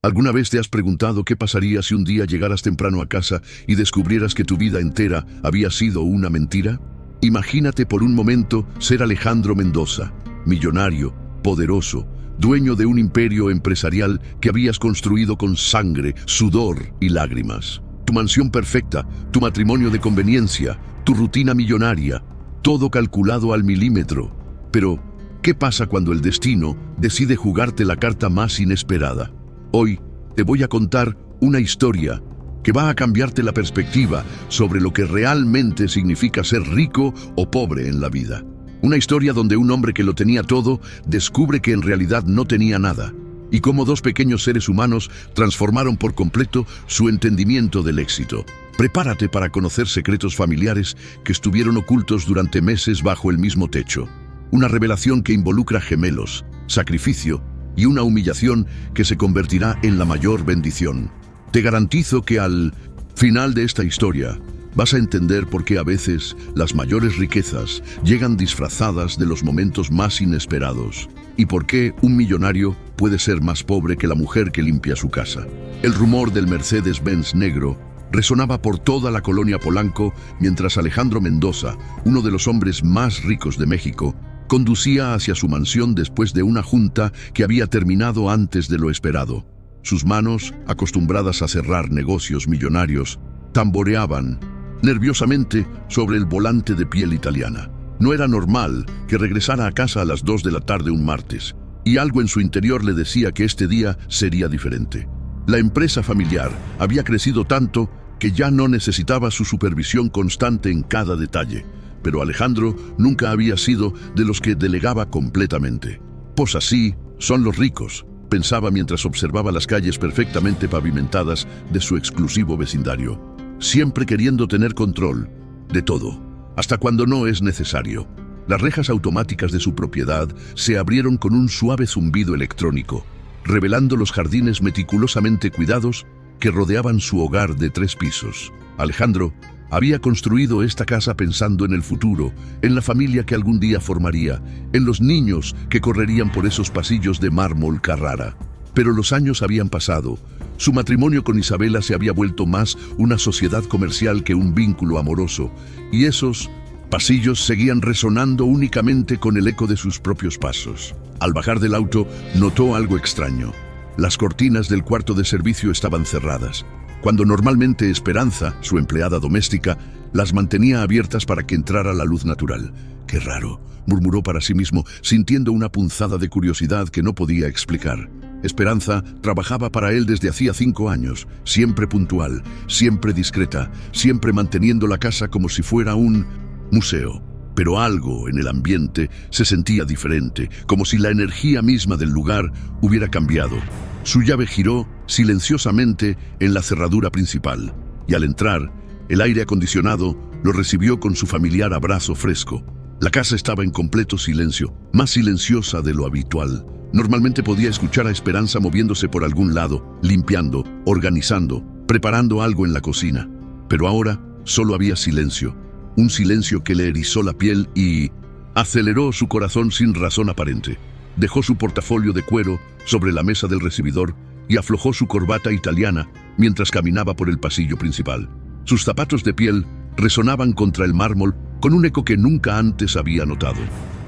¿Alguna vez te has preguntado qué pasaría si un día llegaras temprano a casa y descubrieras que tu vida entera había sido una mentira? Imagínate por un momento ser Alejandro Mendoza, millonario, poderoso, dueño de un imperio empresarial que habías construido con sangre, sudor y lágrimas. Tu mansión perfecta, tu matrimonio de conveniencia, tu rutina millonaria, todo calculado al milímetro. Pero, ¿qué pasa cuando el destino decide jugarte la carta más inesperada? Hoy te voy a contar una historia que va a cambiarte la perspectiva sobre lo que realmente significa ser rico o pobre en la vida. Una historia donde un hombre que lo tenía todo descubre que en realidad no tenía nada, y cómo dos pequeños seres humanos transformaron por completo su entendimiento del éxito. Prepárate para conocer secretos familiares que estuvieron ocultos durante meses bajo el mismo techo. Una revelación que involucra gemelos, sacrificio y una humillación que se convertirá en la mayor bendición. Te garantizo que al final de esta historia vas a entender por qué a veces las mayores riquezas llegan disfrazadas de los momentos más inesperados y por qué un millonario puede ser más pobre que la mujer que limpia su casa. El rumor del Mercedes-Benz negro resonaba por toda la colonia Polanco mientras Alejandro Mendoza, uno de los hombres más ricos de México, conducía hacia su mansión después de una junta que había terminado antes de lo esperado. Sus manos, acostumbradas a cerrar negocios millonarios, tamboreaban nerviosamente sobre el volante de piel italiana. No era normal que regresara a casa a las 2 de la tarde un martes, y algo en su interior le decía que este día sería diferente. La empresa familiar había crecido tanto que ya no necesitaba su supervisión constante en cada detalle. Pero Alejandro nunca había sido de los que delegaba completamente. Pues así son los ricos, pensaba mientras observaba las calles perfectamente pavimentadas de su exclusivo vecindario, siempre queriendo tener control de todo, hasta cuando no es necesario. Las rejas automáticas de su propiedad se abrieron con un suave zumbido electrónico, revelando los jardines meticulosamente cuidados que rodeaban su hogar de 3 pisos. Alejandro había construido esta casa pensando en el futuro, en la familia que algún día formaría, en los niños que correrían por esos pasillos de mármol Carrara. Pero los años habían pasado. Su matrimonio con Isabela se había vuelto más una sociedad comercial que un vínculo amoroso, y esos pasillos seguían resonando únicamente con el eco de sus propios pasos. Al bajar del auto, notó algo extraño. Las cortinas del cuarto de servicio estaban cerradas, cuando normalmente Esperanza, su empleada doméstica, las mantenía abiertas para que entrara la luz natural. «Qué raro», murmuró para sí mismo, sintiendo una punzada de curiosidad que no podía explicar. Esperanza trabajaba para él desde hacía 5 años, siempre puntual, siempre discreta, siempre manteniendo la casa como si fuera un museo. Pero algo en el ambiente se sentía diferente, como si la energía misma del lugar hubiera cambiado. Su llave giró silenciosamente en la cerradura principal, y al entrar, el aire acondicionado lo recibió con su familiar abrazo fresco. La casa estaba en completo silencio, más silenciosa de lo habitual. Normalmente podía escuchar a Esperanza moviéndose por algún lado, limpiando, organizando, preparando algo en la cocina. Pero ahora solo había silencio, un silencio que le erizó la piel y aceleró su corazón sin razón aparente. Dejó su portafolio de cuero sobre la mesa del recibidor y aflojó su corbata italiana mientras caminaba por el pasillo principal. Sus zapatos de piel resonaban contra el mármol con un eco que nunca antes había notado.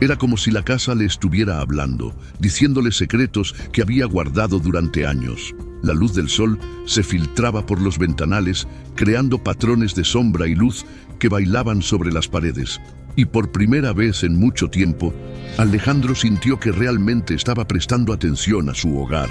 Era como si la casa le estuviera hablando, diciéndole secretos que había guardado durante años. La luz del sol se filtraba por los ventanales, creando patrones de sombra y luz que bailaban sobre las paredes. Y por primera vez en mucho tiempo, Alejandro sintió que realmente estaba prestando atención a su hogar.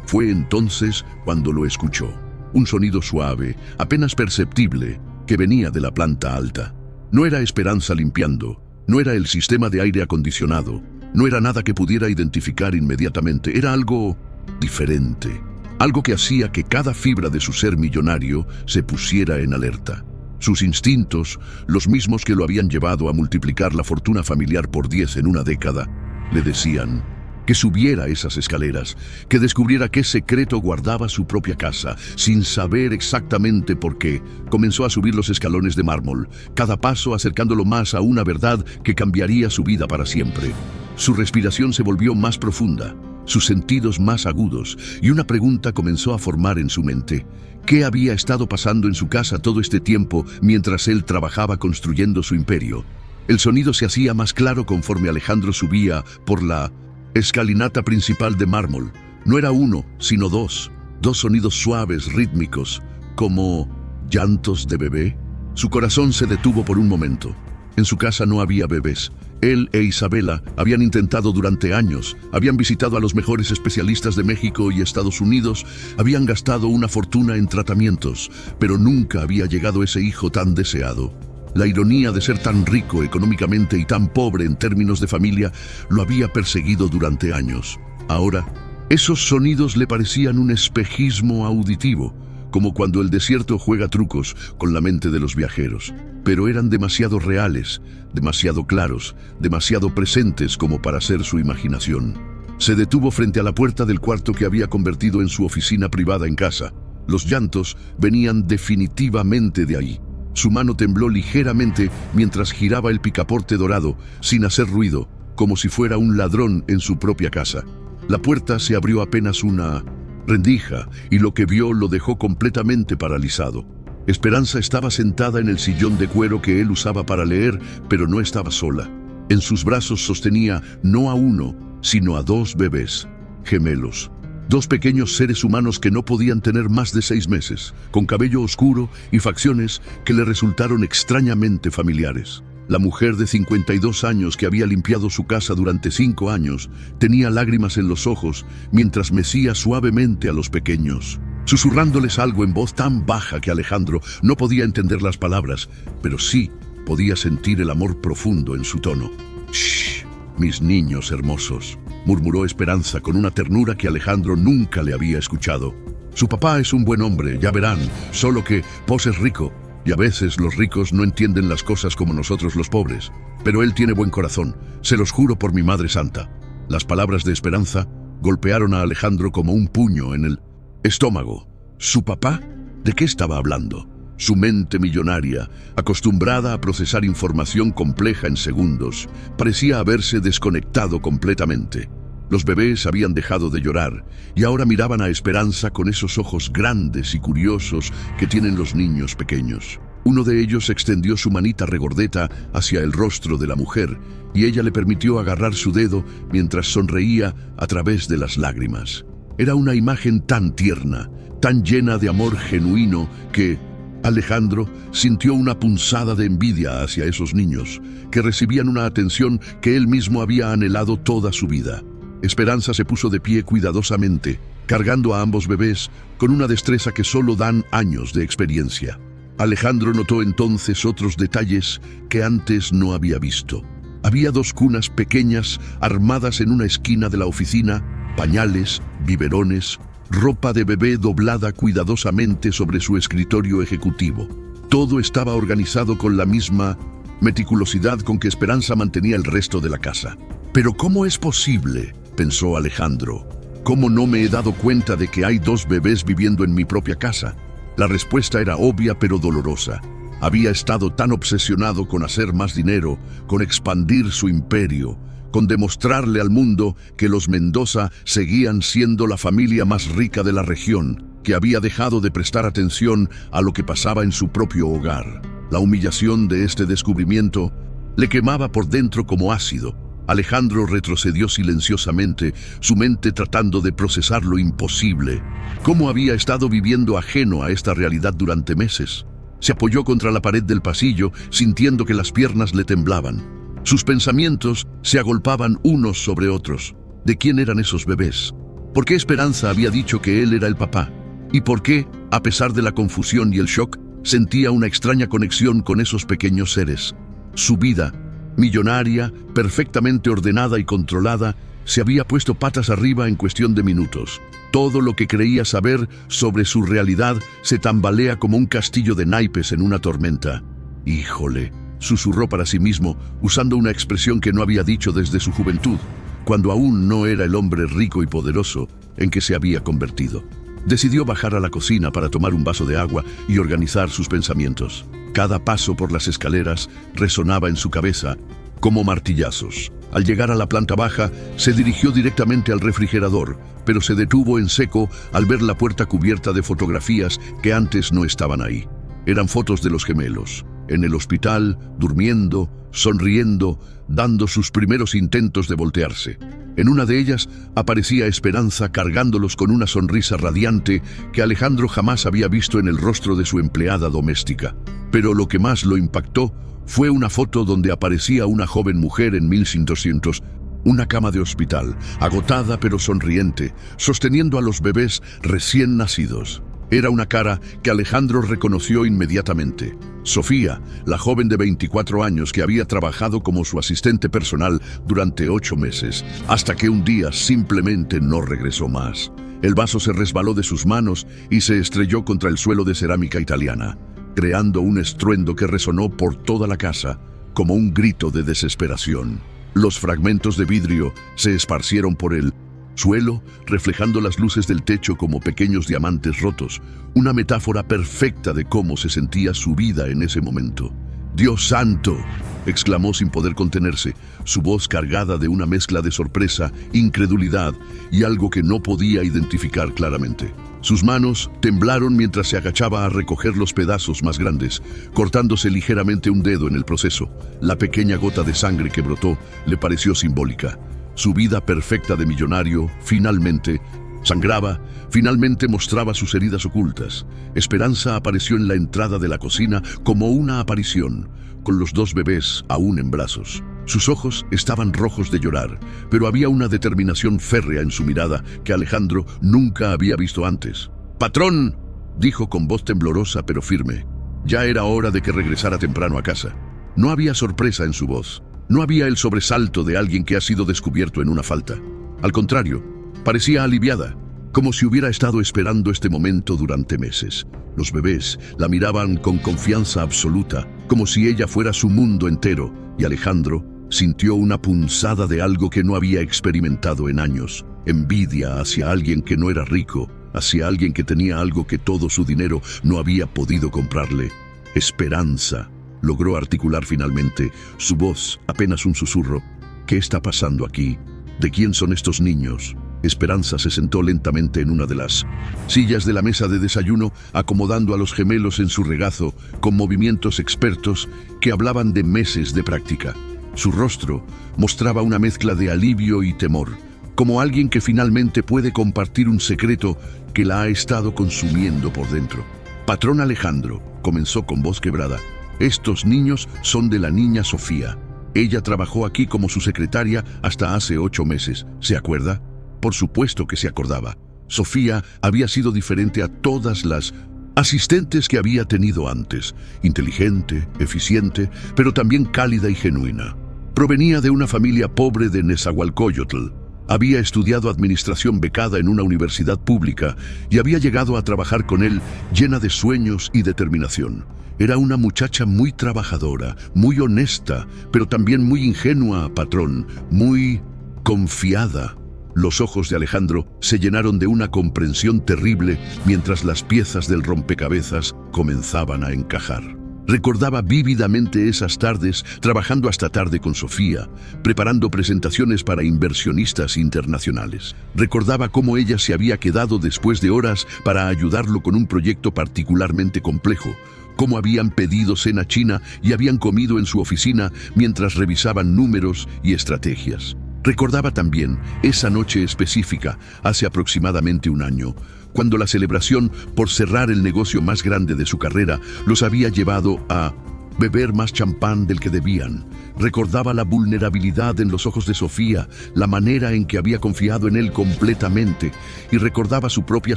Fue entonces cuando lo escuchó. Un sonido suave, apenas perceptible, que venía de la planta alta. No era Esperanza limpiando, no era el sistema de aire acondicionado, no era nada que pudiera identificar inmediatamente, era algo diferente. Algo que hacía que cada fibra de su ser millonario se pusiera en alerta. Sus instintos, los mismos que lo habían llevado a multiplicar la fortuna familiar por 10 en una década, le decían que subiera esas escaleras, que descubriera qué secreto guardaba su propia casa. Sin saber exactamente por qué, comenzó a subir los escalones de mármol, cada paso acercándolo más a una verdad que cambiaría su vida para siempre. Su respiración se volvió más profunda, sus sentidos más agudos, y una pregunta comenzó a formar en su mente. ¿Qué había estado pasando en su casa todo este tiempo mientras él trabajaba construyendo su imperio? El sonido se hacía más claro conforme Alejandro subía por la escalinata principal de mármol. No era uno, sino dos sonidos suaves, rítmicos, como llantos de bebé. Su corazón se detuvo por un momento. En su casa no había bebés. Él e Isabela habían intentado durante años, habían visitado a los mejores especialistas de México y Estados Unidos, habían gastado una fortuna en tratamientos, pero nunca había llegado ese hijo tan deseado. La ironía de ser tan rico económicamente y tan pobre en términos de familia lo había perseguido durante años. Ahora, esos sonidos le parecían un espejismo auditivo, como cuando el desierto juega trucos con la mente de los viajeros. Pero eran demasiado reales, demasiado claros, demasiado presentes como para ser su imaginación. Se detuvo frente a la puerta del cuarto que había convertido en su oficina privada en casa. Los llantos venían definitivamente de ahí. Su mano tembló ligeramente mientras giraba el picaporte dorado, sin hacer ruido, como si fuera un ladrón en su propia casa. La puerta se abrió apenas una rendija, y lo que vio lo dejó completamente paralizado. Esperanza estaba sentada en el sillón de cuero que él usaba para leer, pero no estaba sola. En sus brazos sostenía no a uno, sino a dos bebés, gemelos. Dos pequeños seres humanos que no podían tener más de 6 meses, con cabello oscuro y facciones que le resultaron extrañamente familiares. La mujer de 52 años que había limpiado su casa durante 5 años tenía lágrimas en los ojos mientras mecía suavemente a los pequeños, susurrándoles algo en voz tan baja que Alejandro no podía entender las palabras, pero sí podía sentir el amor profundo en su tono. «Shh, mis niños hermosos», murmuró Esperanza con una ternura que Alejandro nunca le había escuchado. «Su papá es un buen hombre, ya verán, solo que Pos es rico. Y a veces los ricos no entienden las cosas como nosotros los pobres. Pero él tiene buen corazón, se los juro por mi Madre Santa». Las palabras de Esperanza golpearon a Alejandro como un puño en el estómago. ¿Su papá? ¿De qué estaba hablando? Su mente millonaria, acostumbrada a procesar información compleja en segundos, parecía haberse desconectado completamente. Los bebés habían dejado de llorar y ahora miraban a Esperanza con esos ojos grandes y curiosos que tienen los niños pequeños. Uno de ellos extendió su manita regordeta hacia el rostro de la mujer y ella le permitió agarrar su dedo mientras sonreía a través de las lágrimas. Era una imagen tan tierna, tan llena de amor genuino que Alejandro sintió una punzada de envidia hacia esos niños, que recibían una atención que él mismo había anhelado toda su vida. Esperanza se puso de pie cuidadosamente, cargando a ambos bebés con una destreza que solo dan años de experiencia. Alejandro notó entonces otros detalles que antes no había visto. Había 2 cunas pequeñas armadas en una esquina de la oficina, pañales, biberones, ropa de bebé doblada cuidadosamente sobre su escritorio ejecutivo. Todo estaba organizado con la misma meticulosidad con que Esperanza mantenía el resto de la casa. «¿Pero cómo es posible?», pensó Alejandro. «¿Cómo no me he dado cuenta de que hay 2 bebés viviendo en mi propia casa?». La respuesta era obvia pero dolorosa. Había estado tan obsesionado con hacer más dinero, con expandir su imperio, con demostrarle al mundo que los Mendoza seguían siendo la familia más rica de la región, que había dejado de prestar atención a lo que pasaba en su propio hogar. La humillación de este descubrimiento le quemaba por dentro como ácido. Alejandro retrocedió silenciosamente, su mente tratando de procesar lo imposible. ¿Cómo había estado viviendo ajeno a esta realidad durante meses? Se apoyó contra la pared del pasillo, sintiendo que las piernas le temblaban. Sus pensamientos se agolpaban unos sobre otros. ¿De quién eran esos bebés? ¿Por qué Esperanza había dicho que él era el papá? ¿Y por qué, a pesar de la confusión y el shock, sentía una extraña conexión con esos pequeños seres? Su vida, millonaria, perfectamente ordenada y controlada, se había puesto patas arriba en cuestión de minutos. Todo lo que creía saber sobre su realidad se tambalea como un castillo de naipes en una tormenta. «Híjole», susurró para sí mismo, usando una expresión que no había dicho desde su juventud, cuando aún no era el hombre rico y poderoso en que se había convertido. Decidió bajar a la cocina para tomar un vaso de agua y organizar sus pensamientos. Cada paso por las escaleras resonaba en su cabeza como martillazos. Al llegar a la planta baja, se dirigió directamente al refrigerador, pero se detuvo en seco al ver la puerta cubierta de fotografías que antes no estaban ahí. Eran fotos de los gemelos, en el hospital, durmiendo, sonriendo, dando sus primeros intentos de voltearse. En una de ellas aparecía Esperanza cargándolos con una sonrisa radiante que Alejandro jamás había visto en el rostro de su empleada doméstica. Pero lo que más lo impactó fue una foto donde aparecía una joven mujer en 1200, una cama de hospital, agotada pero sonriente, sosteniendo a los bebés recién nacidos. Era una cara que Alejandro reconoció inmediatamente. Sofía, la joven de 24 años que había trabajado como su asistente personal durante 8 meses, hasta que un día simplemente no regresó más. El vaso se resbaló de sus manos y se estrelló contra el suelo de cerámica italiana, creando un estruendo que resonó por toda la casa como un grito de desesperación. Los fragmentos de vidrio se esparcieron por el suelo, reflejando las luces del techo como pequeños diamantes rotos, una metáfora perfecta de cómo se sentía su vida en ese momento. ¡Dios santo!, exclamó sin poder contenerse, su voz cargada de una mezcla de sorpresa, incredulidad y algo que no podía identificar claramente. Sus manos temblaron mientras se agachaba a recoger los pedazos más grandes, cortándose ligeramente un dedo en el proceso. La pequeña gota de sangre que brotó le pareció simbólica. Su vida perfecta de millonario, finalmente, sangraba, finalmente mostraba sus heridas ocultas. Esperanza apareció en la entrada de la cocina como una aparición, con los 2 bebés aún en brazos. Sus ojos estaban rojos de llorar, pero había una determinación férrea en su mirada que Alejandro nunca había visto antes. «Patrón», dijo con voz temblorosa pero firme. Ya era hora de que regresara temprano a casa. No había sorpresa en su voz. No había el sobresalto de alguien que ha sido descubierto en una falta. Al contrario, parecía aliviada, como si hubiera estado esperando este momento durante meses. Los bebés la miraban con confianza absoluta, como si ella fuera su mundo entero, y Alejandro sintió una punzada de algo que no había experimentado en años. Envidia hacia alguien que no era rico, hacia alguien que tenía algo que todo su dinero no había podido comprarle. Esperanza. Logró articular finalmente, su voz apenas un susurro. ¿Qué está pasando aquí? ¿De quién son estos niños? Esperanza se sentó lentamente en una de las sillas de la mesa de desayuno, acomodando a los gemelos en su regazo, con movimientos expertos que hablaban de meses de práctica. Su rostro mostraba una mezcla de alivio y temor, como alguien que finalmente puede compartir un secreto que la ha estado consumiendo por dentro. «Patrón Alejandro», comenzó con voz quebrada, «estos niños son de la niña Sofía. Ella trabajó aquí como su secretaria hasta hace 8 meses. ¿Se acuerda?». Por supuesto que se acordaba. Sofía había sido diferente a todas las asistentes que había tenido antes. Inteligente, eficiente, pero también cálida y genuina. Provenía de una familia pobre de Nezahualcóyotl. Había estudiado administración becada en una universidad pública y había llegado a trabajar con él llena de sueños y determinación. Era una muchacha muy trabajadora, muy honesta, pero también muy ingenua, patrón, muy confiada. Los ojos de Alejandro se llenaron de una comprensión terrible mientras las piezas del rompecabezas comenzaban a encajar. Recordaba vívidamente esas tardes trabajando hasta tarde con Sofía, preparando presentaciones para inversionistas internacionales. Recordaba cómo ella se había quedado después de horas para ayudarlo con un proyecto particularmente complejo, cómo habían pedido cena china y habían comido en su oficina mientras revisaban números y estrategias. Recordaba también esa noche específica, hace aproximadamente 1 año, cuando la celebración por cerrar el negocio más grande de su carrera los había llevado a beber más champán del que debían. Recordaba la vulnerabilidad en los ojos de Sofía, la manera en que había confiado en él completamente, y recordaba su propia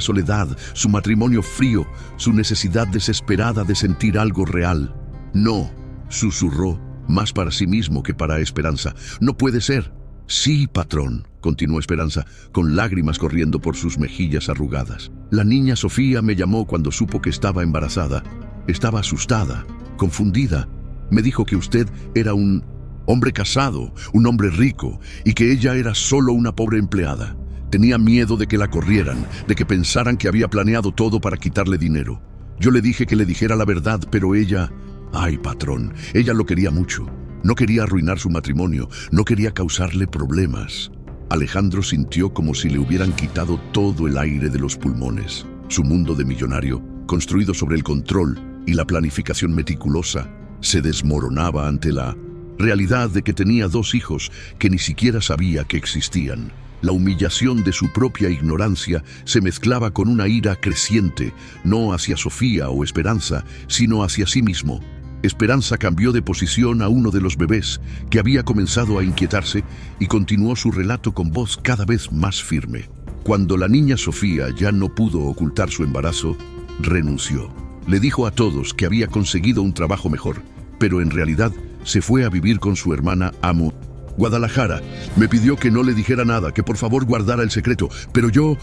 soledad, su matrimonio frío, su necesidad desesperada de sentir algo real. «No», susurró, más para sí mismo que para Esperanza. «No puede ser». «Sí, patrón», continuó Esperanza, con lágrimas corriendo por sus mejillas arrugadas. «La niña Sofía me llamó cuando supo que estaba embarazada. Estaba asustada, confundida. Me dijo que usted era un hombre casado, un hombre rico, y que ella era solo una pobre empleada. Tenía miedo de que la corrieran, de que pensaran que había planeado todo para quitarle dinero. Yo le dije que le dijera la verdad, pero ella... Ay, patrón, ella lo quería mucho. No quería arruinar su matrimonio, no quería causarle problemas. Alejandro sintió como si le hubieran quitado todo el aire de los pulmones. Su mundo de millonario, construido sobre el control y la planificación meticulosa, se desmoronaba ante la realidad de que tenía 2 hijos que ni siquiera sabía que existían. La humillación de su propia ignorancia se mezclaba con una ira creciente, no hacia Sofía o Esperanza, sino hacia sí mismo. Esperanza cambió de posición a uno de los bebés, que había comenzado a inquietarse, y continuó su relato con voz cada vez más firme. Cuando la niña Sofía ya no pudo ocultar su embarazo, renunció. Le dijo a todos que había conseguido un trabajo mejor, pero en realidad se fue a vivir con su hermana a Guadalajara. Me pidió que no le dijera nada, que por favor guardara el secreto, pero yo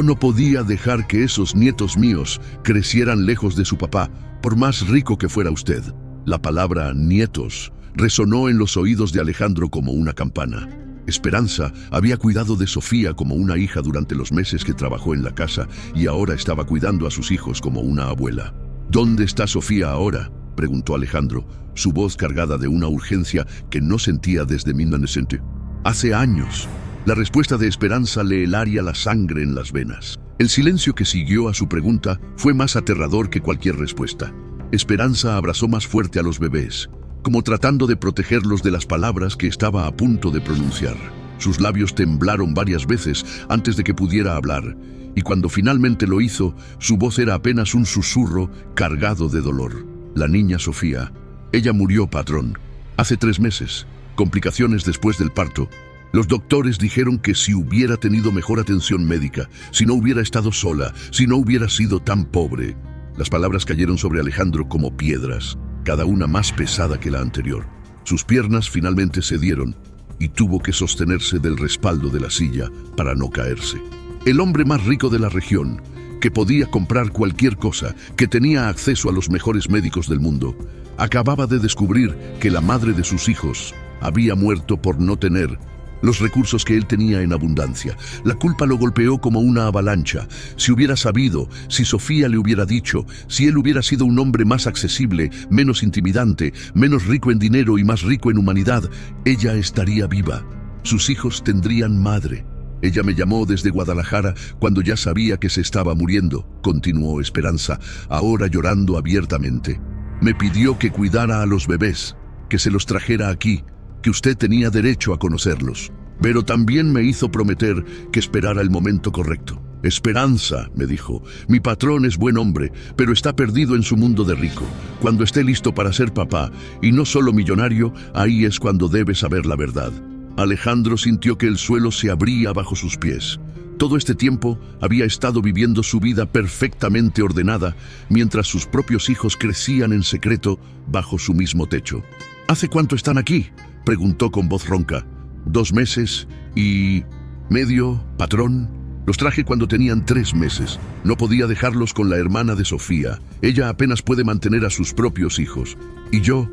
no podía dejar que esos nietos míos crecieran lejos de su papá, por más rico que fuera usted. La palabra nietos resonó en los oídos de Alejandro como una campana. Esperanza había cuidado de Sofía como una hija durante los meses que trabajó en la casa y ahora estaba cuidando a sus hijos como una abuela. ¿Dónde está Sofía ahora?, preguntó Alejandro, su voz cargada de una urgencia que no sentía desde 1900. Hace años. La respuesta de Esperanza le helaría la sangre en las venas. El silencio que siguió a su pregunta fue más aterrador que cualquier respuesta. Esperanza abrazó más fuerte a los bebés, como tratando de protegerlos de las palabras que estaba a punto de pronunciar. Sus labios temblaron varias veces antes de que pudiera hablar, y cuando finalmente lo hizo, su voz era apenas un susurro cargado de dolor. La niña Sofía. Ella murió, patrón, hace 3 meses, complicaciones después del parto. Los doctores dijeron que si hubiera tenido mejor atención médica, si no hubiera estado sola, si no hubiera sido tan pobre. Las palabras cayeron sobre Alejandro como piedras, cada una más pesada que la anterior. Sus piernas finalmente cedieron y tuvo que sostenerse del respaldo de la silla para no caerse. El hombre más rico de la región, que podía comprar cualquier cosa, que tenía acceso a los mejores médicos del mundo, acababa de descubrir que la madre de sus hijos había muerto por no tener los recursos que él tenía en abundancia. La culpa lo golpeó como una avalancha. Si hubiera sabido, si Sofía le hubiera dicho, si él hubiera sido un hombre más accesible, menos intimidante, menos rico en dinero y más rico en humanidad, ella estaría viva. Sus hijos tendrían madre. Ella me llamó desde Guadalajara cuando ya sabía que se estaba muriendo, continuó Esperanza, ahora llorando abiertamente. Me pidió que cuidara a los bebés, que se los trajera aquí, que usted tenía derecho a conocerlos. Pero también me hizo prometer que esperara el momento correcto. Esperanza, me dijo, mi patrón es buen hombre, pero está perdido en su mundo de rico. Cuando esté listo para ser papá, y no solo millonario, ahí es cuando debe saber la verdad. Alejandro sintió que el suelo se abría bajo sus pies. Todo este tiempo había estado viviendo su vida perfectamente ordenada, mientras sus propios hijos crecían en secreto bajo su mismo techo. ¿Hace cuánto están aquí?, preguntó con voz ronca. 2 meses y medio, patrón. Los traje cuando tenían 3 meses. No podía dejarlos con la hermana de Sofía. Ella apenas puede mantener a sus propios hijos. Y yo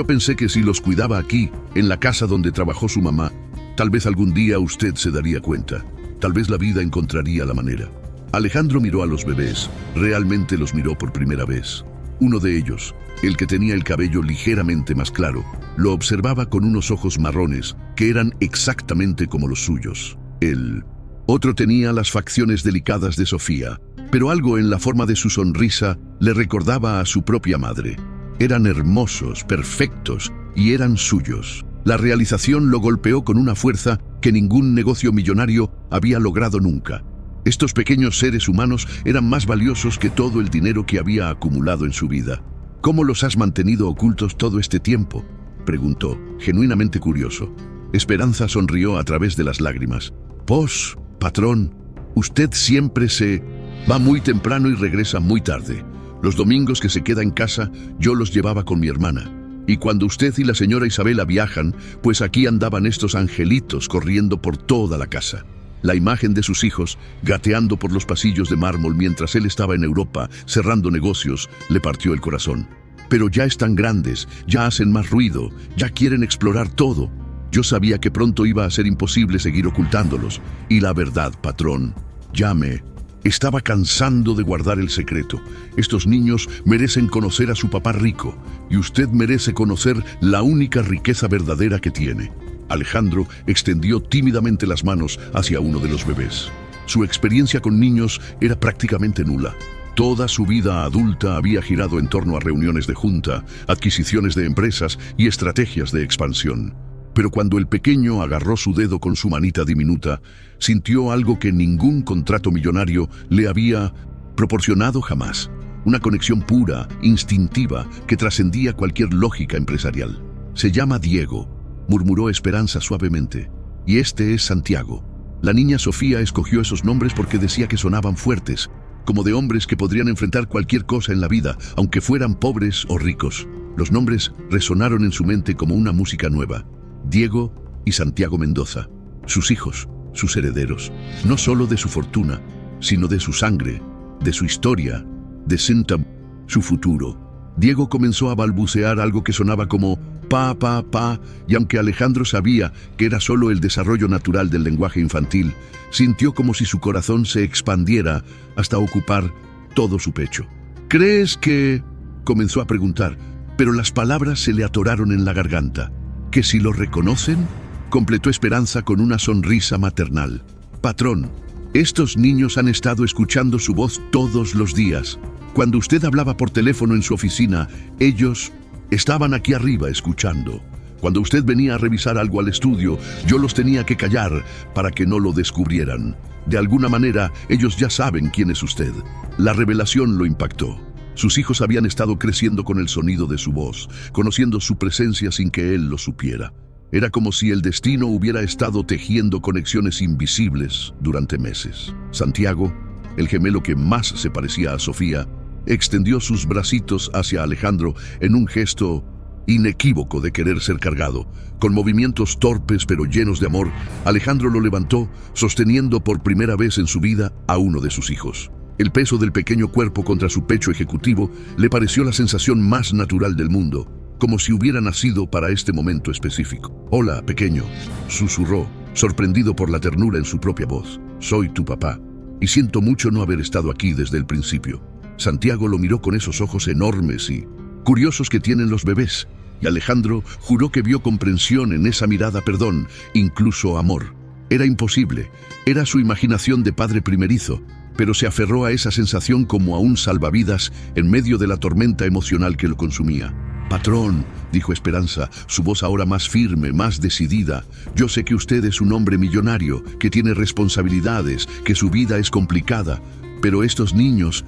pensé que si los cuidaba aquí, en la casa donde trabajó su mamá, tal vez algún día usted se daría cuenta. Tal vez la vida encontraría la manera. Alejandro miró a los bebés. Realmente los miró por primera vez. Uno de ellos, el que tenía el cabello ligeramente más claro, lo observaba con unos ojos marrones que eran exactamente como los suyos. El otro tenía las facciones delicadas de Sofía, pero algo en la forma de su sonrisa le recordaba a su propia madre. Eran hermosos, perfectos, y eran suyos. La realización lo golpeó con una fuerza que ningún negocio millonario había logrado nunca. Estos pequeños seres humanos eran más valiosos que todo el dinero que había acumulado en su vida. ¿Cómo los has mantenido ocultos todo este tiempo?, preguntó, genuinamente curioso. Esperanza sonrió a través de las lágrimas. Pues, patrón, usted siempre se va muy temprano y regresa muy tarde. Los domingos que se queda en casa, yo los llevaba con mi hermana. Y cuando usted y la señora Isabela viajan, pues aquí andaban estos angelitos corriendo por toda la casa. La imagen de sus hijos, gateando por los pasillos de mármol mientras él estaba en Europa, cerrando negocios, le partió el corazón. Pero ya están grandes, ya hacen más ruido, ya quieren explorar todo. Yo sabía que pronto iba a ser imposible seguir ocultándolos. Y la verdad, patrón, ya me Estaba cansando de guardar el secreto. Estos niños merecen conocer a su papá rico, y usted merece conocer la única riqueza verdadera que tiene. Alejandro extendió tímidamente las manos hacia uno de los bebés. Su experiencia con niños era prácticamente nula. Toda su vida adulta había girado en torno a reuniones de junta, adquisiciones de empresas y estrategias de expansión. Pero cuando el pequeño agarró su dedo con su manita diminuta, sintió algo que ningún contrato millonario le había proporcionado jamás. Una conexión pura, instintiva, que trascendía cualquier lógica empresarial. «Se llama Diego», murmuró Esperanza suavemente, «y este es Santiago». La niña Sofía escogió esos nombres porque decía que sonaban fuertes, como de hombres que podrían enfrentar cualquier cosa en la vida, aunque fueran pobres o ricos. Los nombres resonaron en su mente como una música nueva. Diego y Santiago Mendoza, sus hijos, sus herederos, no solo de su fortuna, sino de su sangre, de su historia, de su futuro. Diego comenzó a balbucear algo que sonaba como pa, pa, pa, y aunque Alejandro sabía que era solo el desarrollo natural del lenguaje infantil, sintió como si su corazón se expandiera hasta ocupar todo su pecho. «¿Crees que...?» comenzó a preguntar, pero las palabras se le atoraron en la garganta. «¿Que si lo reconocen?», completó Esperanza con una sonrisa maternal. «Patrón, estos niños han estado escuchando su voz todos los días. Cuando usted hablaba por teléfono en su oficina, ellos estaban aquí arriba escuchando. Cuando usted venía a revisar algo al estudio, yo los tenía que callar para que no lo descubrieran. De alguna manera, ellos ya saben quién es usted». La revelación lo impactó. Sus hijos habían estado creciendo con el sonido de su voz, conociendo su presencia sin que él lo supiera. Era como si el destino hubiera estado tejiendo conexiones invisibles durante meses. Santiago, el gemelo que más se parecía a Sofía, extendió sus bracitos hacia Alejandro en un gesto inequívoco de querer ser cargado. Con movimientos torpes pero llenos de amor, Alejandro lo levantó, sosteniendo por primera vez en su vida a uno de sus hijos. El peso del pequeño cuerpo contra su pecho ejecutivo le pareció la sensación más natural del mundo, como si hubiera nacido para este momento específico. «Hola, pequeño», susurró, sorprendido por la ternura en su propia voz. «Soy tu papá, y siento mucho no haber estado aquí desde el principio». Santiago lo miró con esos ojos enormes y curiosos que tienen los bebés, y Alejandro juró que vio comprensión en esa mirada, perdón, incluso amor. Era imposible, era su imaginación de padre primerizo, pero se aferró a esa sensación como a un salvavidas en medio de la tormenta emocional que lo consumía. «Patrón», dijo Esperanza, su voz ahora más firme, más decidida, «yo sé que usted es un hombre millonario, que tiene responsabilidades, que su vida es complicada, pero estos niños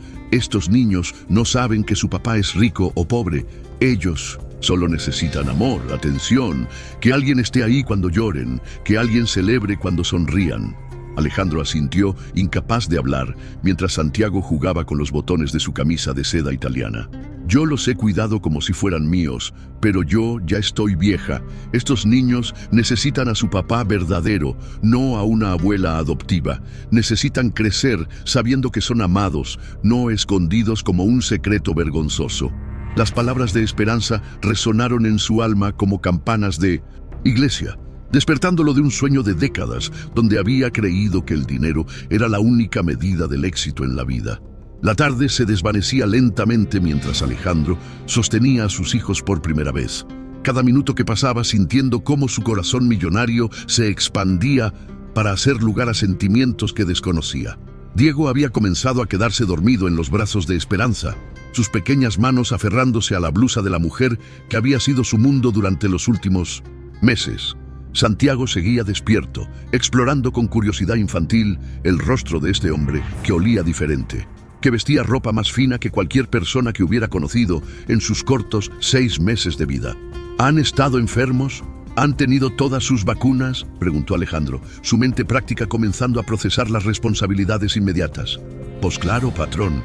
no saben que su papá es rico o pobre. Ellos solo necesitan amor, atención, que alguien esté ahí cuando lloren, que alguien celebre cuando sonrían». Alejandro asintió, incapaz de hablar, mientras Santiago jugaba con los botones de su camisa de seda italiana. «Yo los he cuidado como si fueran míos, pero yo ya estoy vieja. Estos niños necesitan a su papá verdadero, no a una abuela adoptiva. Necesitan crecer sabiendo que son amados, no escondidos como un secreto vergonzoso». Las palabras de Esperanza resonaron en su alma como campanas de iglesia, despertándolo de un sueño de décadas donde había creído que el dinero era la única medida del éxito en la vida. La tarde se desvanecía lentamente mientras Alejandro sostenía a sus hijos por primera vez. Cada minuto que pasaba sintiendo cómo su corazón millonario se expandía para hacer lugar a sentimientos que desconocía. Diego había comenzado a quedarse dormido en los brazos de Esperanza, sus pequeñas manos aferrándose a la blusa de la mujer que había sido su mundo durante los últimos meses. Santiago seguía despierto, explorando con curiosidad infantil el rostro de este hombre que olía diferente, que vestía ropa más fina que cualquier persona que hubiera conocido en sus cortos 6 meses de vida. ¿Han estado enfermos? ¿Han tenido todas sus vacunas?, preguntó Alejandro, su mente práctica comenzando a procesar las responsabilidades inmediatas. «Pues claro, patrón.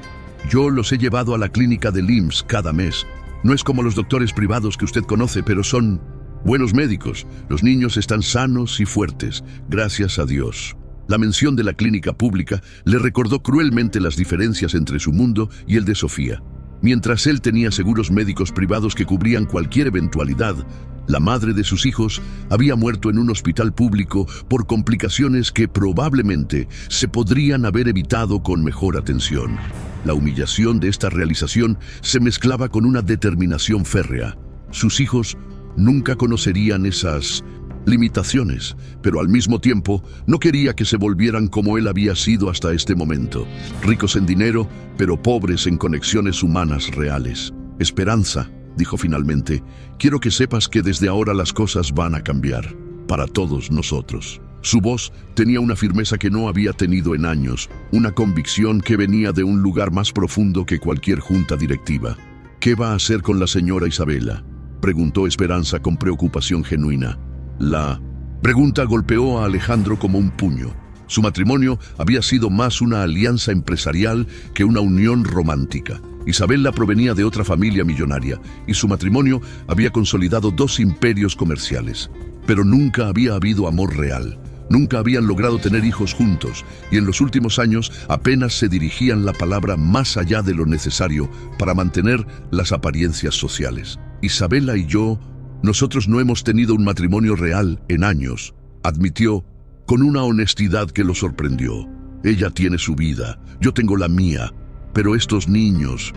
Yo los he llevado a la clínica del IMSS cada mes. No es como los doctores privados que usted conoce, pero son buenos médicos. Los niños están sanos y fuertes, gracias a Dios». La mención de la clínica pública le recordó cruelmente las diferencias entre su mundo y el de Sofía. Mientras él tenía seguros médicos privados que cubrían cualquier eventualidad, la madre de sus hijos había muerto en un hospital público por complicaciones que probablemente se podrían haber evitado con mejor atención. La humillación de esta realización se mezclaba con una determinación férrea. Sus hijos nunca conocerían esas limitaciones, pero al mismo tiempo no quería que se volvieran como él había sido hasta este momento, ricos en dinero, pero pobres en conexiones humanas reales. Esperanza, dijo finalmente, quiero que sepas que desde ahora las cosas van a cambiar, para todos nosotros. Su voz tenía una firmeza que no había tenido en años, una convicción que venía de un lugar más profundo que cualquier junta directiva. ¿Qué va a hacer con la señora Isabela?, preguntó Esperanza con preocupación genuina. La pregunta golpeó a Alejandro como un puño. Su matrimonio había sido más una alianza empresarial que una unión romántica. Isabela provenía de otra familia millonaria y su matrimonio había consolidado 2 imperios comerciales. Pero nunca había habido amor real. Nunca habían logrado tener hijos juntos y en los últimos años apenas se dirigían la palabra más allá de lo necesario para mantener las apariencias sociales. Isabela y yo, nosotros no hemos tenido un matrimonio real en años, admitió con una honestidad que lo sorprendió. Ella tiene su vida, yo tengo la mía, pero estos niños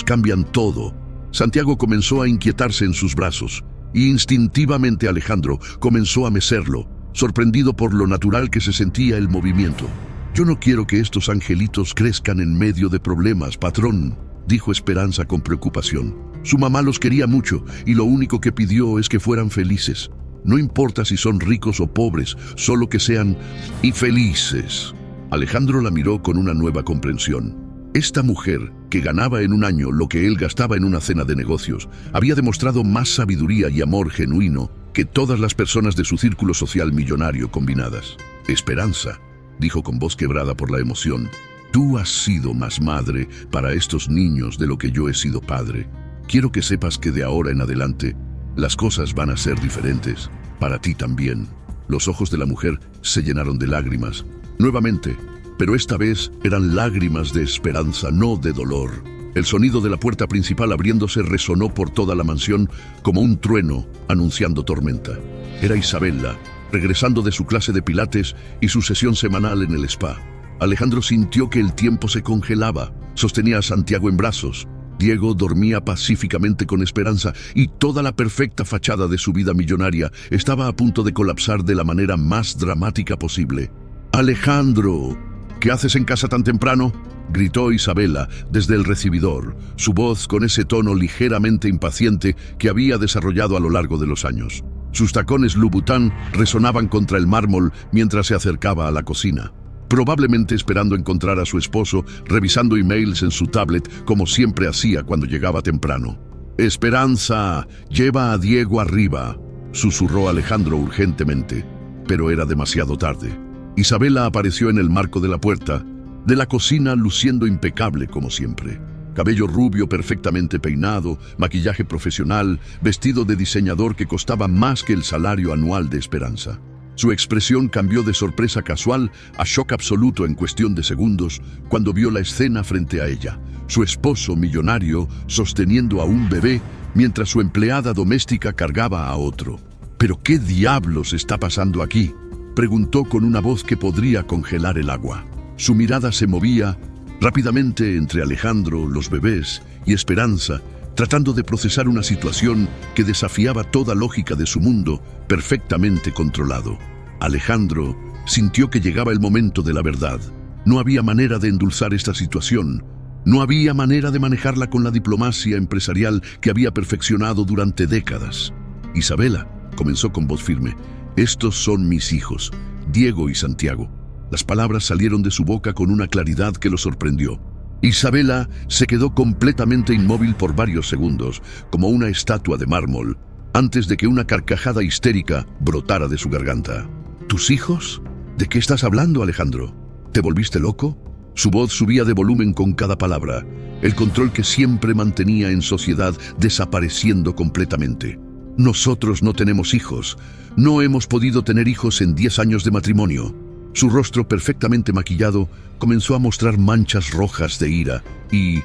cambian todo. Santiago comenzó a inquietarse en sus brazos y instintivamente Alejandro comenzó a mecerlo, sorprendido por lo natural que se sentía el movimiento. Yo no quiero que estos angelitos crezcan en medio de problemas, patrón, dijo Esperanza con preocupación. Su mamá los quería mucho y lo único que pidió es que fueran felices. No importa si son ricos o pobres, solo que sean infelices. Alejandro la miró con una nueva comprensión. Esta mujer, que ganaba en un año lo que él gastaba en una cena de negocios, había demostrado más sabiduría y amor genuino que todas las personas de su círculo social millonario combinadas. Esperanza, dijo con voz quebrada por la emoción, tú has sido más madre para estos niños de lo que yo he sido padre. Quiero que sepas que de ahora en adelante las cosas van a ser diferentes, para ti también. Los ojos de la mujer se llenaron de lágrimas, nuevamente, pero esta vez eran lágrimas de esperanza, no de dolor. El sonido de la puerta principal abriéndose resonó por toda la mansión como un trueno anunciando tormenta. Era Isabela, regresando de su clase de pilates y su sesión semanal en el spa. Alejandro sintió que el tiempo se congelaba, sostenía a Santiago en brazos. Diego dormía pacíficamente con Esperanza y toda la perfecta fachada de su vida millonaria estaba a punto de colapsar de la manera más dramática posible. «Alejandro, ¿qué haces en casa tan temprano?», gritó Isabela desde el recibidor, su voz con ese tono ligeramente impaciente que había desarrollado a lo largo de los años. Sus tacones Louboutin resonaban contra el mármol mientras se acercaba a la cocina, probablemente esperando encontrar a su esposo revisando emails en su tablet como siempre hacía cuando llegaba temprano. «Esperanza, lleva a Diego arriba», susurró Alejandro urgentemente, pero era demasiado tarde. Isabela apareció en el marco de la puerta de la cocina luciendo impecable como siempre. Cabello rubio perfectamente peinado, maquillaje profesional, vestido de diseñador que costaba más que el salario anual de Esperanza. Su expresión cambió de sorpresa casual a shock absoluto en cuestión de segundos cuando vio la escena frente a ella. Su esposo millonario sosteniendo a un bebé mientras su empleada doméstica cargaba a otro. «¿Pero qué diablos está pasando aquí?», preguntó con una voz que podría congelar el agua. Su mirada se movía rápidamente entre Alejandro, los bebés y Esperanza, tratando de procesar una situación que desafiaba toda lógica de su mundo perfectamente controlado. Alejandro sintió que llegaba el momento de la verdad. No había manera de endulzar esta situación. No había manera de manejarla con la diplomacia empresarial que había perfeccionado durante décadas. «Isabela», comenzó con voz firme, «estos son mis hijos, Diego y Santiago». Las palabras salieron de su boca con una claridad que lo sorprendió. Isabela se quedó completamente inmóvil por varios segundos, como una estatua de mármol, antes de que una carcajada histérica brotara de su garganta. «¿Tus hijos? ¿De qué estás hablando, Alejandro? ¿Te volviste loco?». Su voz subía de volumen con cada palabra, el control que siempre mantenía en sociedad desapareciendo completamente. «Nosotros no tenemos hijos. No hemos podido tener hijos en 10 años de matrimonio». Su rostro perfectamente maquillado comenzó a mostrar manchas rojas de ira y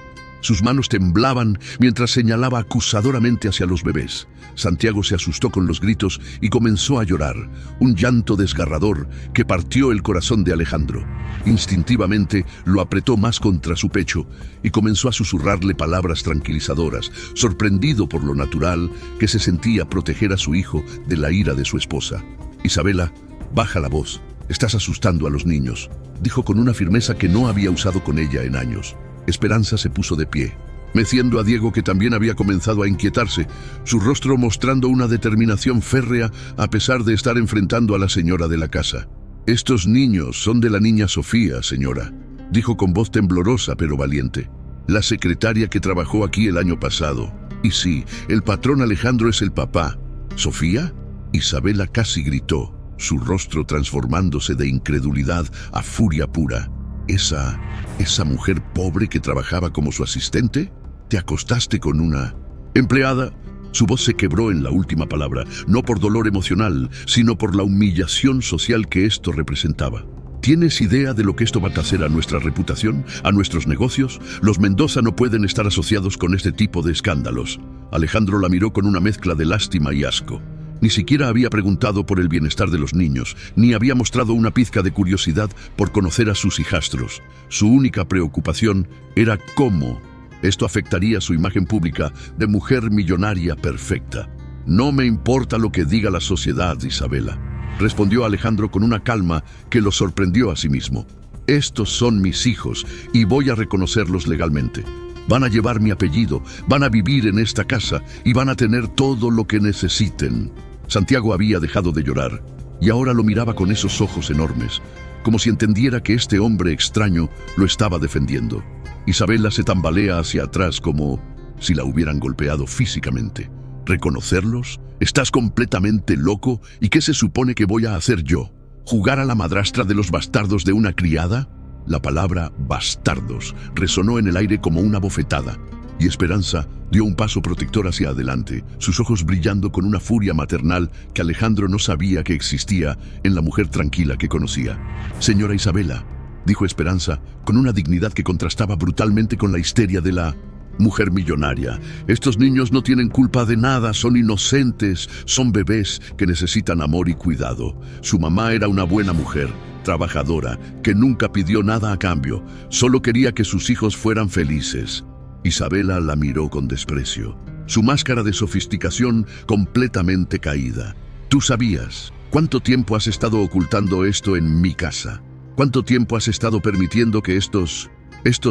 Sus manos temblaban mientras señalaba acusadoramente hacia los bebés. Santiago se asustó con los gritos y comenzó a llorar, un llanto desgarrador que partió el corazón de Alejandro. Instintivamente lo apretó más contra su pecho y comenzó a susurrarle palabras tranquilizadoras, sorprendido por lo natural que se sentía proteger a su hijo de la ira de su esposa. Isabela, baja la voz. Estás asustando a los niños, dijo con una firmeza que no había usado con ella en años. Esperanza se puso de pie, meciendo a Diego, que también había comenzado a inquietarse, su rostro mostrando una determinación férrea a pesar de estar enfrentando a la señora de la casa. Estos niños son de la niña Sofía, señora, dijo con voz temblorosa pero valiente. La secretaria que trabajó aquí el año pasado. Y sí, el patrón Alejandro es el papá. ¿Sofía? Isabela casi gritó, su rostro transformándose de incredulidad a furia pura. ¿Esa mujer pobre que trabajaba como su asistente? ¿Te acostaste con una empleada? Su voz se quebró en la última palabra, no por dolor emocional, sino por la humillación social que esto representaba. ¿Tienes idea de lo que esto va a hacer a nuestra reputación, a nuestros negocios? Los Mendoza no pueden estar asociados con este tipo de escándalos. Alejandro la miró con una mezcla de lástima y asco. Ni siquiera había preguntado por el bienestar de los niños, ni había mostrado una pizca de curiosidad por conocer a sus hijastros. Su única preocupación era cómo esto afectaría su imagen pública de mujer millonaria perfecta. No me importa lo que diga la sociedad, Isabela, respondió Alejandro con una calma que lo sorprendió a sí mismo. Estos son mis hijos y voy a reconocerlos legalmente. Van a llevar mi apellido, van a vivir en esta casa y van a tener todo lo que necesiten. Santiago había dejado de llorar y ahora lo miraba con esos ojos enormes, como si entendiera que este hombre extraño lo estaba defendiendo. Isabela se tambalea hacia atrás como si la hubieran golpeado físicamente. ¿Reconocerlos? ¿Estás completamente loco? ¿Y qué se supone que voy a hacer yo? ¿Jugar a la madrastra de los bastardos de una criada? La palabra bastardos resonó en el aire como una bofetada, y Esperanza dio un paso protector hacia adelante, sus ojos brillando con una furia maternal que Alejandro no sabía que existía en la mujer tranquila que conocía. Señora Isabela, dijo Esperanza con una dignidad que contrastaba brutalmente con la histeria de la mujer millonaria. Estos niños no tienen culpa de nada, son inocentes, son bebés que necesitan amor y cuidado. Su mamá era una buena mujer, trabajadora, que nunca pidió nada a cambio, solo quería que sus hijos fueran felices. Isabela la miró con desprecio, su máscara de sofisticación completamente caída. ¿Tú sabías cuánto tiempo has estado ocultando esto en mi casa? ¿Cuánto tiempo has estado permitiendo que estos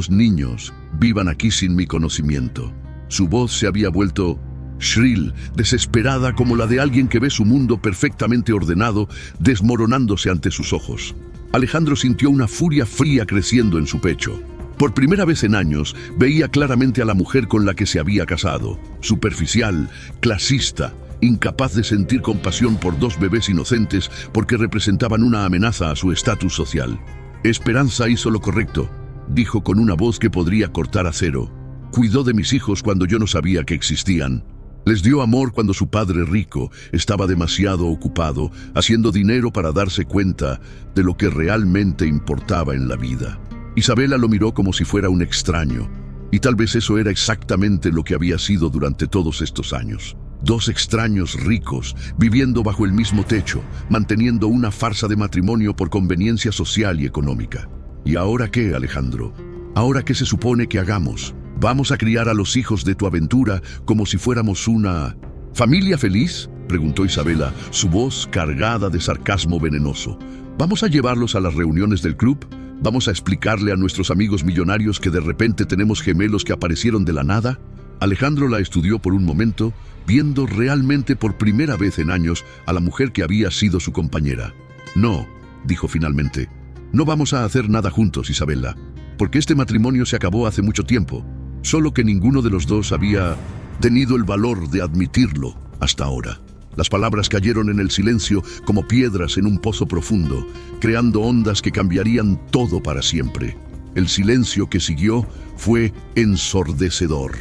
niños vivan aquí sin mi conocimiento? Su voz se había vuelto shrill, desesperada, como la de alguien que ve su mundo perfectamente ordenado desmoronándose ante sus ojos. Alejandro sintió una furia fría creciendo en su pecho. Por primera vez en años, veía claramente a la mujer con la que se había casado, superficial, clasista, incapaz de sentir compasión por dos bebés inocentes porque representaban una amenaza a su estatus social. Esperanza hizo lo correcto, dijo con una voz que podría cortar acero. Cuidó de mis hijos cuando yo no sabía que existían. Les dio amor cuando su padre rico estaba demasiado ocupado, haciendo dinero para darse cuenta de lo que realmente importaba en la vida. Isabela lo miró como si fuera un extraño, y tal vez eso era exactamente lo que había sido durante todos estos años. Dos extraños ricos, viviendo bajo el mismo techo, manteniendo una farsa de matrimonio por conveniencia social y económica. ¿Y ahora qué, Alejandro? ¿Ahora qué se supone que hagamos? ¿Vamos a criar a los hijos de tu aventura como si fuéramos una familia feliz?, preguntó Isabela, su voz cargada de sarcasmo venenoso. ¿Vamos a llevarlos a las reuniones del club? ¿Vamos a explicarle a nuestros amigos millonarios que de repente tenemos gemelos que aparecieron de la nada? Alejandro la estudió por un momento, viendo realmente por primera vez en años a la mujer que había sido su compañera. No, dijo finalmente, no vamos a hacer nada juntos, Isabela, porque este matrimonio se acabó hace mucho tiempo, solo que ninguno de los dos había tenido el valor de admitirlo hasta ahora. Las palabras cayeron en el silencio como piedras en un pozo profundo, creando ondas que cambiarían todo para siempre. El silencio que siguió fue ensordecedor.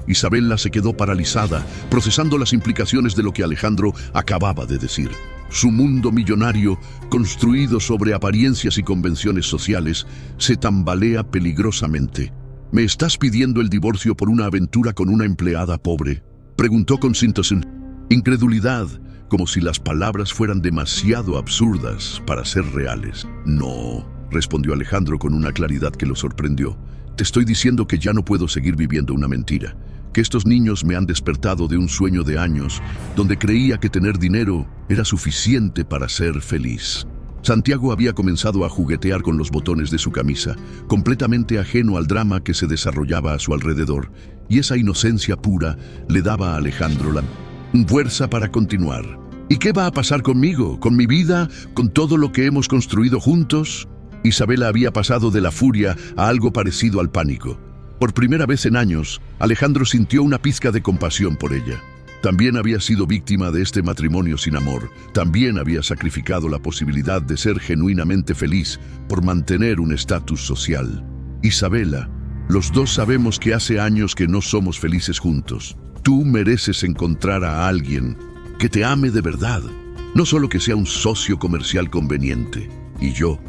Isabela se quedó paralizada, procesando las implicaciones de lo que Alejandro acababa de decir. Su mundo millonario, construido sobre apariencias y convenciones sociales, se tambalea peligrosamente. ¿Me estás pidiendo el divorcio por una aventura con una empleada pobre?, preguntó con incredulidad, como si las palabras fueran demasiado absurdas para ser reales. No, respondió Alejandro con una claridad que lo sorprendió. Te estoy diciendo que ya no puedo seguir viviendo una mentira, que estos niños me han despertado de un sueño de años donde creía que tener dinero era suficiente para ser feliz. Santiago había comenzado a juguetear con los botones de su camisa, completamente ajeno al drama que se desarrollaba a su alrededor, y esa inocencia pura le daba a Alejandro la fuerza para continuar. ¿Y qué va a pasar conmigo, con mi vida, con todo lo que hemos construido juntos? Isabela había pasado de la furia a algo parecido al pánico. Por primera vez en años, Alejandro sintió una pizca de compasión por ella. También había sido víctima de este matrimonio sin amor. También había sacrificado la posibilidad de ser genuinamente feliz por mantener un estatus social. Isabela, los dos sabemos que hace años que no somos felices juntos. Tú mereces encontrar a alguien que te ame de verdad, no solo que sea un socio comercial conveniente. Y yo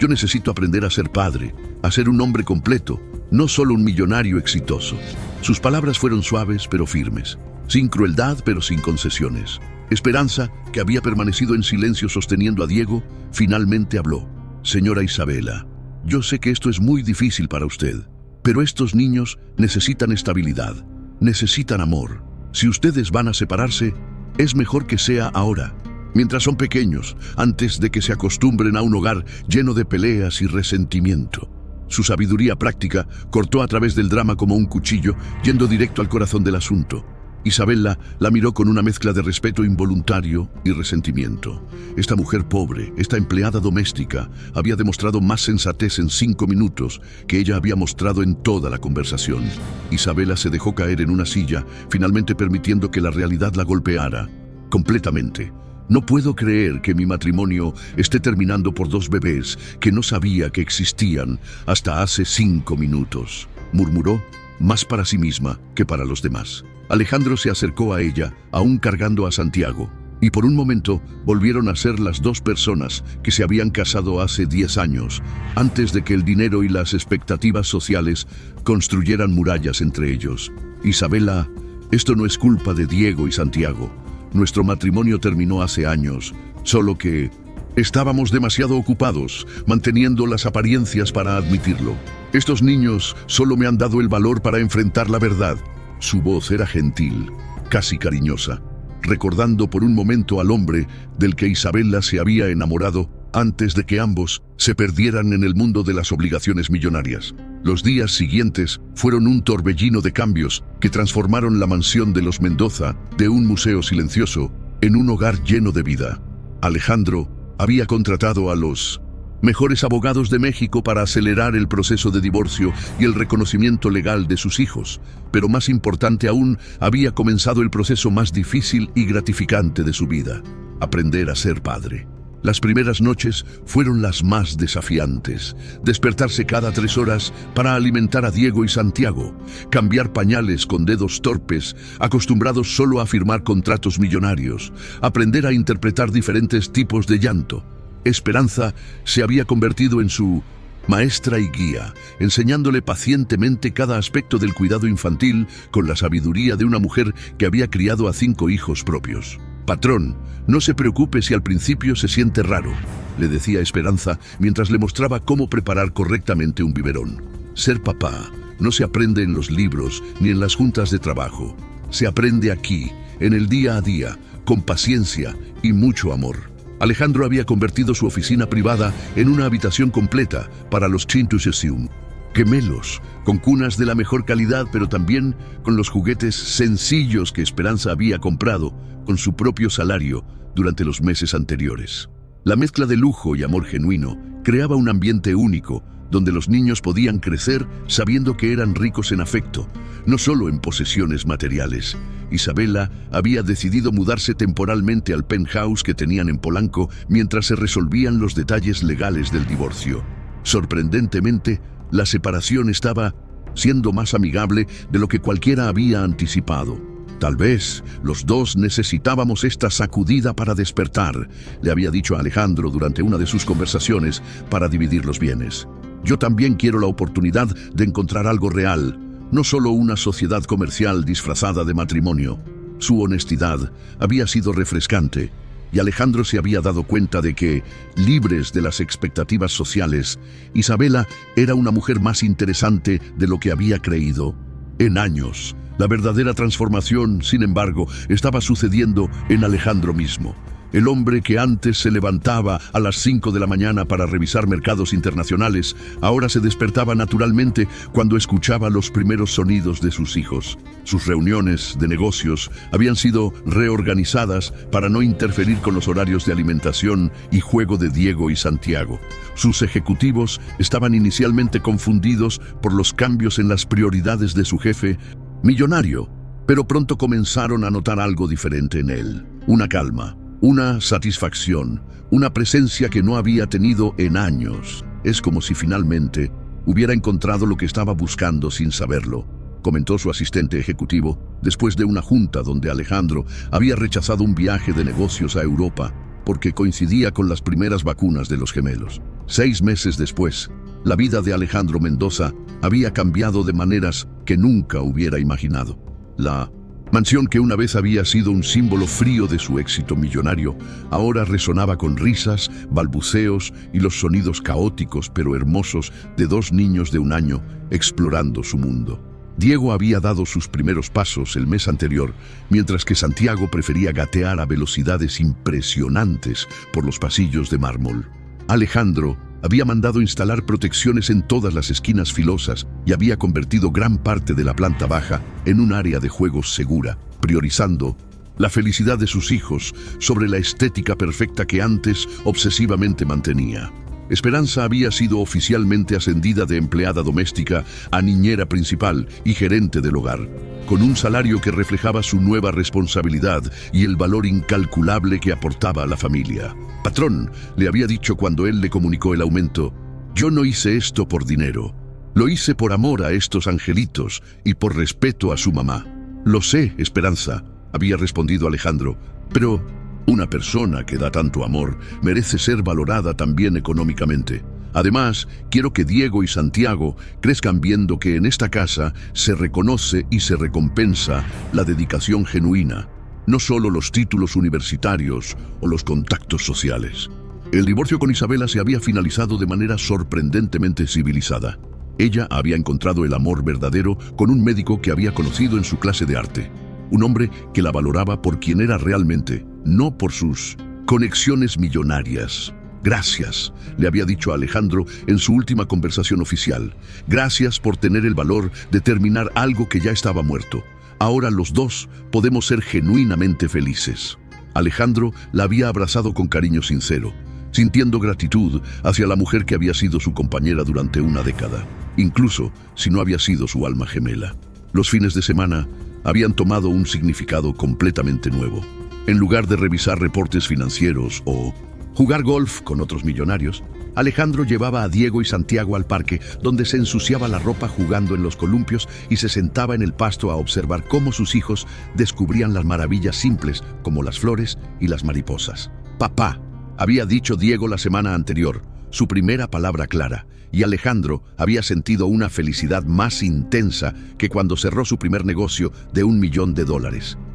necesito aprender a ser padre, a ser un hombre completo, no solo un millonario exitoso. Sus palabras fueron suaves pero firmes, sin crueldad pero sin concesiones. Esperanza, que había permanecido en silencio sosteniendo a Diego, finalmente habló. Señora Isabela, yo sé que esto es muy difícil para usted, pero estos niños necesitan estabilidad, necesitan amor. Si ustedes van a separarse, es mejor que sea ahora, mientras son pequeños, antes de que se acostumbren a un hogar lleno de peleas y resentimiento. Su sabiduría práctica cortó a través del drama como un cuchillo, yendo directo al corazón del asunto. Isabela la miró con una mezcla de respeto involuntario y resentimiento. Esta mujer pobre, esta empleada doméstica, había demostrado más sensatez en 5 minutos que ella había mostrado en toda la conversación. Isabela se dejó caer en una silla, finalmente permitiendo que la realidad la golpeara completamente. No puedo creer que mi matrimonio esté terminando por 2 bebés que no sabía que existían hasta hace 5 minutos, murmuró, más para sí misma que para los demás. Alejandro se acercó a ella, aún cargando a Santiago, y por un momento volvieron a ser las 2 personas que se habían casado hace 10 años, antes de que el dinero y las expectativas sociales construyeran murallas entre ellos. Isabela, esto no es culpa de Diego y Santiago. Nuestro matrimonio terminó hace años, solo que estábamos demasiado ocupados manteniendo las apariencias para admitirlo. Estos niños solo me han dado el valor para enfrentar la verdad. Su voz era gentil, casi cariñosa, recordando por un momento al hombre del que Isabela se había enamorado antes de que ambos se perdieran en el mundo de las obligaciones millonarias. Los días siguientes fueron un torbellino de cambios que transformaron la mansión de los Mendoza de un museo silencioso en un hogar lleno de vida. Alejandro había contratado a los mejores abogados de México para acelerar el proceso de divorcio y el reconocimiento legal de sus hijos, pero más importante aún, había comenzado el proceso más difícil y gratificante de su vida: aprender a ser padre. Las primeras noches fueron las más desafiantes. Despertarse cada 3 horas para alimentar a Diego y Santiago, cambiar pañales con dedos torpes, acostumbrados solo a firmar contratos millonarios, aprender a interpretar diferentes tipos de llanto. Esperanza se había convertido en su maestra y guía, enseñándole pacientemente cada aspecto del cuidado infantil con la sabiduría de una mujer que había criado a 5 hijos propios. Patrón, no se preocupe si al principio se siente raro, le decía Esperanza mientras le mostraba cómo preparar correctamente un biberón. Ser papá no se aprende en los libros ni en las juntas de trabajo. Se aprende aquí, en el día a día, con paciencia y mucho amor. Alejandro había convertido su oficina privada en una habitación completa para los Chintusium, gemelos, con cunas de la mejor calidad, pero también con los juguetes sencillos que Esperanza había comprado con su propio salario durante los meses anteriores. La mezcla de lujo y amor genuino creaba un ambiente único, donde los niños podían crecer sabiendo que eran ricos en afecto, no solo en posesiones materiales. Isabela había decidido mudarse temporalmente al penthouse que tenían en Polanco mientras se resolvían los detalles legales del divorcio. Sorprendentemente, la separación estaba siendo más amigable de lo que cualquiera había anticipado. Tal vez los dos necesitábamos esta sacudida para despertar, le había dicho a Alejandro durante una de sus conversaciones para dividir los bienes. Yo también quiero la oportunidad de encontrar algo real, no solo una sociedad comercial disfrazada de matrimonio. Su honestidad había sido refrescante, y Alejandro se había dado cuenta de que, libres de las expectativas sociales, Isabela era una mujer más interesante de lo que había creído. En años, la verdadera transformación, sin embargo, estaba sucediendo en Alejandro mismo. El hombre que antes se levantaba a las 5 de la mañana para revisar mercados internacionales, ahora se despertaba naturalmente cuando escuchaba los primeros sonidos de sus hijos. Sus reuniones de negocios habían sido reorganizadas para no interferir con los horarios de alimentación y juego de Diego y Santiago. Sus ejecutivos estaban inicialmente confundidos por los cambios en las prioridades de su jefe, millonario, pero pronto comenzaron a notar algo diferente en él, una calma. Una satisfacción, una presencia que no había tenido en años. Es como si finalmente hubiera encontrado lo que estaba buscando sin saberlo, comentó su asistente ejecutivo después de una junta donde Alejandro había rechazado un viaje de negocios a Europa porque coincidía con las primeras vacunas de los gemelos. 6 meses después, la vida de Alejandro Mendoza había cambiado de maneras que nunca hubiera imaginado. La mansión que una vez había sido un símbolo frío de su éxito millonario, ahora resonaba con risas, balbuceos y los sonidos caóticos pero hermosos de 2 niños de 1 año explorando su mundo. Diego había dado sus primeros pasos el mes anterior, mientras que Santiago prefería gatear a velocidades impresionantes por los pasillos de mármol. Alejandro había mandado instalar protecciones en todas las esquinas filosas y había convertido gran parte de la planta baja en un área de juegos segura, priorizando la felicidad de sus hijos sobre la estética perfecta que antes obsesivamente mantenía. Esperanza había sido oficialmente ascendida de empleada doméstica a niñera principal y gerente del hogar, con un salario que reflejaba su nueva responsabilidad y el valor incalculable que aportaba a la familia. Patrón, le había dicho cuando él le comunicó el aumento, yo no hice esto por dinero, lo hice por amor a estos angelitos y por respeto a su mamá. Lo sé, Esperanza, había respondido Alejandro, pero una persona que da tanto amor merece ser valorada también económicamente. Además, quiero que Diego y Santiago crezcan viendo que en esta casa se reconoce y se recompensa la dedicación genuina, no solo los títulos universitarios o los contactos sociales. El divorcio con Isabela se había finalizado de manera sorprendentemente civilizada. Ella había encontrado el amor verdadero con un médico que había conocido en su clase de arte. Un hombre que la valoraba por quien era realmente, no por sus conexiones millonarias. Gracias, le había dicho a Alejandro en su última conversación oficial. Gracias por tener el valor de terminar algo que ya estaba muerto. Ahora los dos podemos ser genuinamente felices. Alejandro la había abrazado con cariño sincero, sintiendo gratitud hacia la mujer que había sido su compañera durante 1 década, incluso si no había sido su alma gemela. Los fines de semana habían tomado un significado completamente nuevo. En lugar de revisar reportes financieros o jugar golf con otros millonarios, Alejandro llevaba a Diego y Santiago al parque, donde se ensuciaba la ropa jugando en los columpios y se sentaba en el pasto a observar cómo sus hijos descubrían las maravillas simples, como las flores y las mariposas. Papá, había dicho Diego la semana anterior, su primera palabra clara, y Alejandro había sentido una felicidad más intensa que cuando cerró su primer negocio de $1 millón.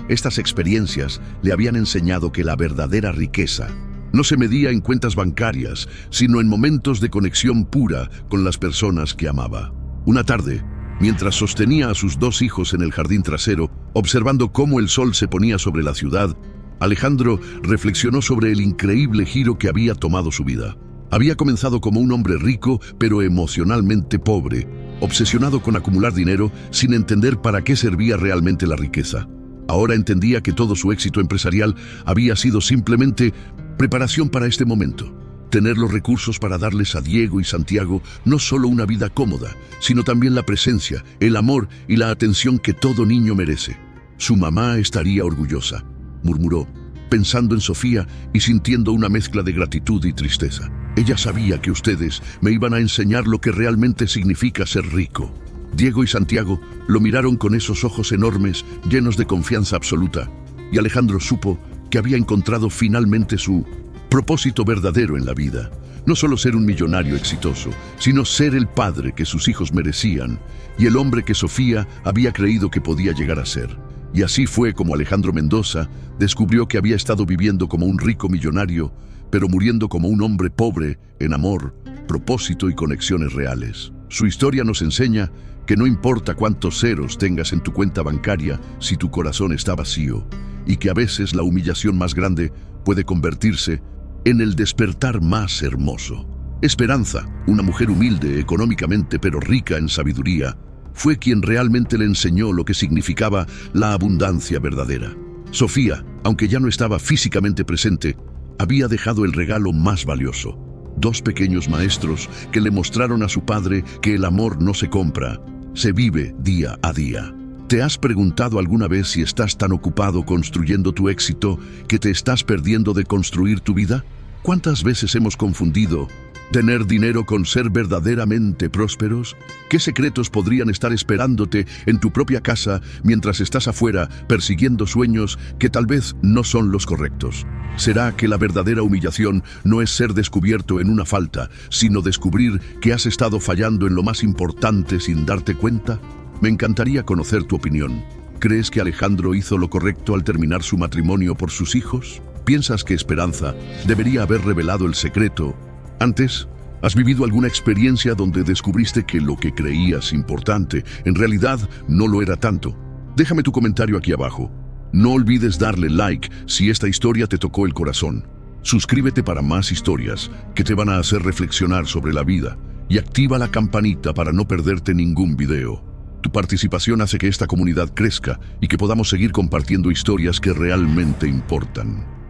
Estas experiencias le habían enseñado que la verdadera riqueza no se medía en cuentas bancarias, sino en momentos de conexión pura con las personas que amaba. Una tarde, mientras sostenía a sus 2 hijos en el jardín trasero, observando cómo el sol se ponía sobre la ciudad, Alejandro reflexionó sobre el increíble giro que había tomado su vida. Había comenzado como un hombre rico, pero emocionalmente pobre, obsesionado con acumular dinero sin entender para qué servía realmente la riqueza. Ahora entendía que todo su éxito empresarial había sido simplemente preparación para este momento. Tener los recursos para darles a Diego y Santiago no solo una vida cómoda, sino también la presencia, el amor y la atención que todo niño merece. Su mamá estaría orgullosa, murmuró, pensando en Sofía y sintiendo una mezcla de gratitud y tristeza. Ella sabía que ustedes me iban a enseñar lo que realmente significa ser rico. Diego y Santiago lo miraron con esos ojos enormes, llenos de confianza absoluta, y Alejandro supo que había encontrado finalmente su propósito verdadero en la vida. No solo ser un millonario exitoso, sino ser el padre que sus hijos merecían y el hombre que Sofía había creído que podía llegar a ser. Y así fue como Alejandro Mendoza descubrió que había estado viviendo como un rico millonario, pero muriendo como un hombre pobre en amor, propósito y conexiones reales. Su historia nos enseña que no importa cuántos ceros tengas en tu cuenta bancaria si tu corazón está vacío, y que a veces la humillación más grande puede convertirse en el despertar más hermoso. Esperanza, una mujer humilde económicamente pero rica en sabiduría, fue quien realmente le enseñó lo que significaba la abundancia verdadera. Sofía, aunque ya no estaba físicamente presente, había dejado el regalo más valioso: 2 pequeños maestros que le mostraron a su padre que el amor no se compra, se vive día a día. ¿Te has preguntado alguna vez si estás tan ocupado construyendo tu éxito que te estás perdiendo de construir tu vida? ¿Cuántas veces hemos confundido tener dinero con ser verdaderamente prósperos? ¿Qué secretos podrían estar esperándote en tu propia casa mientras estás afuera persiguiendo sueños que tal vez no son los correctos? ¿Será que la verdadera humillación no es ser descubierto en una falta, sino descubrir que has estado fallando en lo más importante sin darte cuenta? Me encantaría conocer tu opinión. ¿Crees que Alejandro hizo lo correcto al terminar su matrimonio por sus hijos? ¿Piensas que Esperanza debería haber revelado el secreto antes? ¿Has vivido alguna experiencia donde descubriste que lo que creías importante en realidad no lo era tanto? Déjame tu comentario aquí abajo. No olvides darle like si esta historia te tocó el corazón. Suscríbete para más historias que te van a hacer reflexionar sobre la vida y activa la campanita para no perderte ningún video. Tu participación hace que esta comunidad crezca y que podamos seguir compartiendo historias que realmente importan.